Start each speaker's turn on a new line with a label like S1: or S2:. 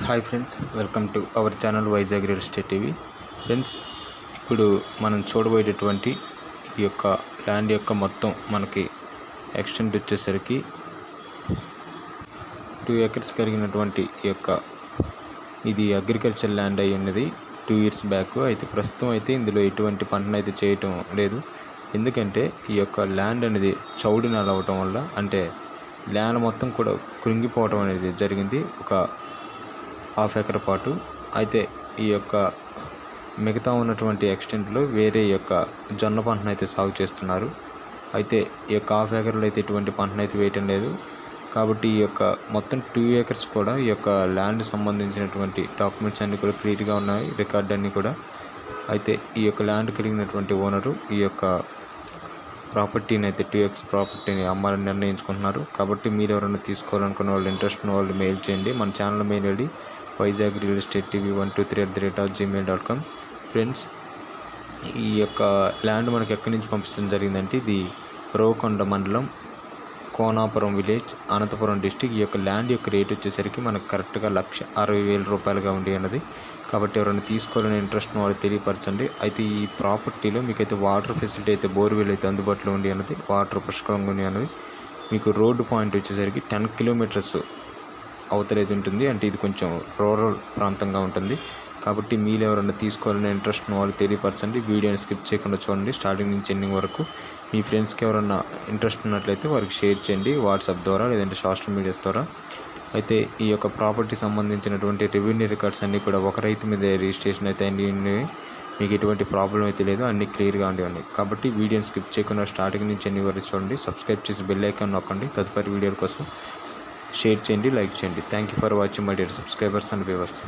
S1: Hi friends, welcome to our channel Vizag real estate TV. Friends, ఇప్పుడు మనం చూడబోయేటటువంటి ఈ యొక్క ల్యాండ్ యొక్క మొత్తం మనకి ఎక్స్టెంట్ వచ్చేసరికి 2 acres కలిగినటువంటి ఈ యొక్క ఇది అగ్రికల్చర్ ల్యాండ్ అయి ఉన్నది 2 years బ్యాక్. అయితే ప్రస్తుతం అయితే ఇందులో ఎటువంటి పంటను అయితే చేయటం లేదు. ఎందుకంటే ఈ యొక్క ల్యాండ్ అనేది చౌడు నేల అవ్వటం వల్ల, అంటే ల్యాండ్ మొత్తం కూడా కృంగిపోవడం అనేది జరిగింది ఒక 1/2 acre పాటు. అయితే ఈ యొక్క మిగతా ఉన్నటువంటి ఎక్స్టెంట్లో వేరే యొక్క జొన్న పంటను అయితే సాగు చేస్తున్నారు. అయితే ఈ యొక్క 1/2 acreలో అయితే ఎటువంటి పంటను అయితే వేయటం లేదు. కాబట్టి ఈ యొక్క మొత్తం 2 acres కూడా ఈ యొక్క ల్యాండ్ సంబంధించినటువంటి డాక్యుమెంట్స్ అన్నీ కూడా క్లియర్గా ఉన్నాయి, రికార్డ్ అన్నీ కూడా. అయితే ఈ యొక్క ల్యాండ్ కలిగినటువంటి ఓనరు ఈ యొక్క ప్రాపర్టీని అయితే 2 acres ప్రాపర్టీని అమ్మాలని నిర్ణయించుకుంటున్నారు. కాబట్టి మీరు ఎవరైనా తీసుకోవాలనుకున్న వాళ్ళు, ఇంట్రెస్ట్ ఉన్న వాళ్ళు మెయిల్ చేయండి. మన channel mail ID Vizag real estate TV 123@gmail.com. Friends, ఈ యొక్క ల్యాండ్ మనకి ఎక్కడి నుంచి పంపించడం జరిగిందంటే ఇది రోకొండ మండలం, కోనాపురం విలేజ్, అనంతపురం డిస్టిక్. ఈ యొక్క ల్యాండ్ యొక్క రేట్ వచ్చేసరికి మనకు కరెక్ట్గా 1,60,000 రూపాయలుగా ఉండి అన్నది. కాబట్టి ఎవరైనా తీసుకోవాలని ఇంట్రెస్ట్ ఉన్న వాళ్ళు తెలియపరచండి. అయితే ఈ ప్రాపర్టీలో మీకైతే వాటర్ ఫెసిలిటీ అయితే బోర్వెల్ అయితే అందుబాటులో ఉండి అన్నది, వాటర్ పుష్కలంగా ఉంది అన్నది. మీకు రోడ్డు పాయింట్ వచ్చేసరికి 10 kilometers అవతలేదు ఉంటుంది. అంటే ఇది కొంచెం రూరల్ ప్రాంతంగా ఉంటుంది. కాబట్టి మీరు ఎవరైనా తీసుకోవాలని ఇంట్రెస్ట్ ఉన్న వాళ్ళు తెలియపరచండి. వీడియోని స్కిప్ చేయకుండా చూడండి స్టార్టింగ్ నుంచి ఎండింగ్ వరకు. మీ ఫ్రెండ్స్కి ఎవరైనా ఇంట్రెస్ట్ ఉన్నట్లయితే వారికి షేర్ చేయండి, వాట్సాప్ ద్వారా లేదంటే సోషల్ మీడియాస్ ద్వారా. అయితే ఈ యొక్క ప్రాపర్టీ సంబంధించినటువంటి రెవెన్యూ రికార్డ్స్ అన్నీ కూడా ఒక రైతు మీద రిజిస్ట్రేషన్ అయితే అన్నీ మీకు ఎటువంటి ప్రాబ్లం అయితే లేదు, అన్నీ క్లియర్గా ఉండేవండి. కాబట్టి వీడియోని స్కిప్ చేయకుండా స్టార్టింగ్ నుంచి ఎన్ని వరకు చూడండి. సబ్స్క్రైబ్ చేసి బెల్ ఐకాన్ నొక్కండి. తదుపరి వీడియోల కోసం షేర్ చేయండి, లైక్ చేయండి. Thank you for watching my dear subscribers and viewers.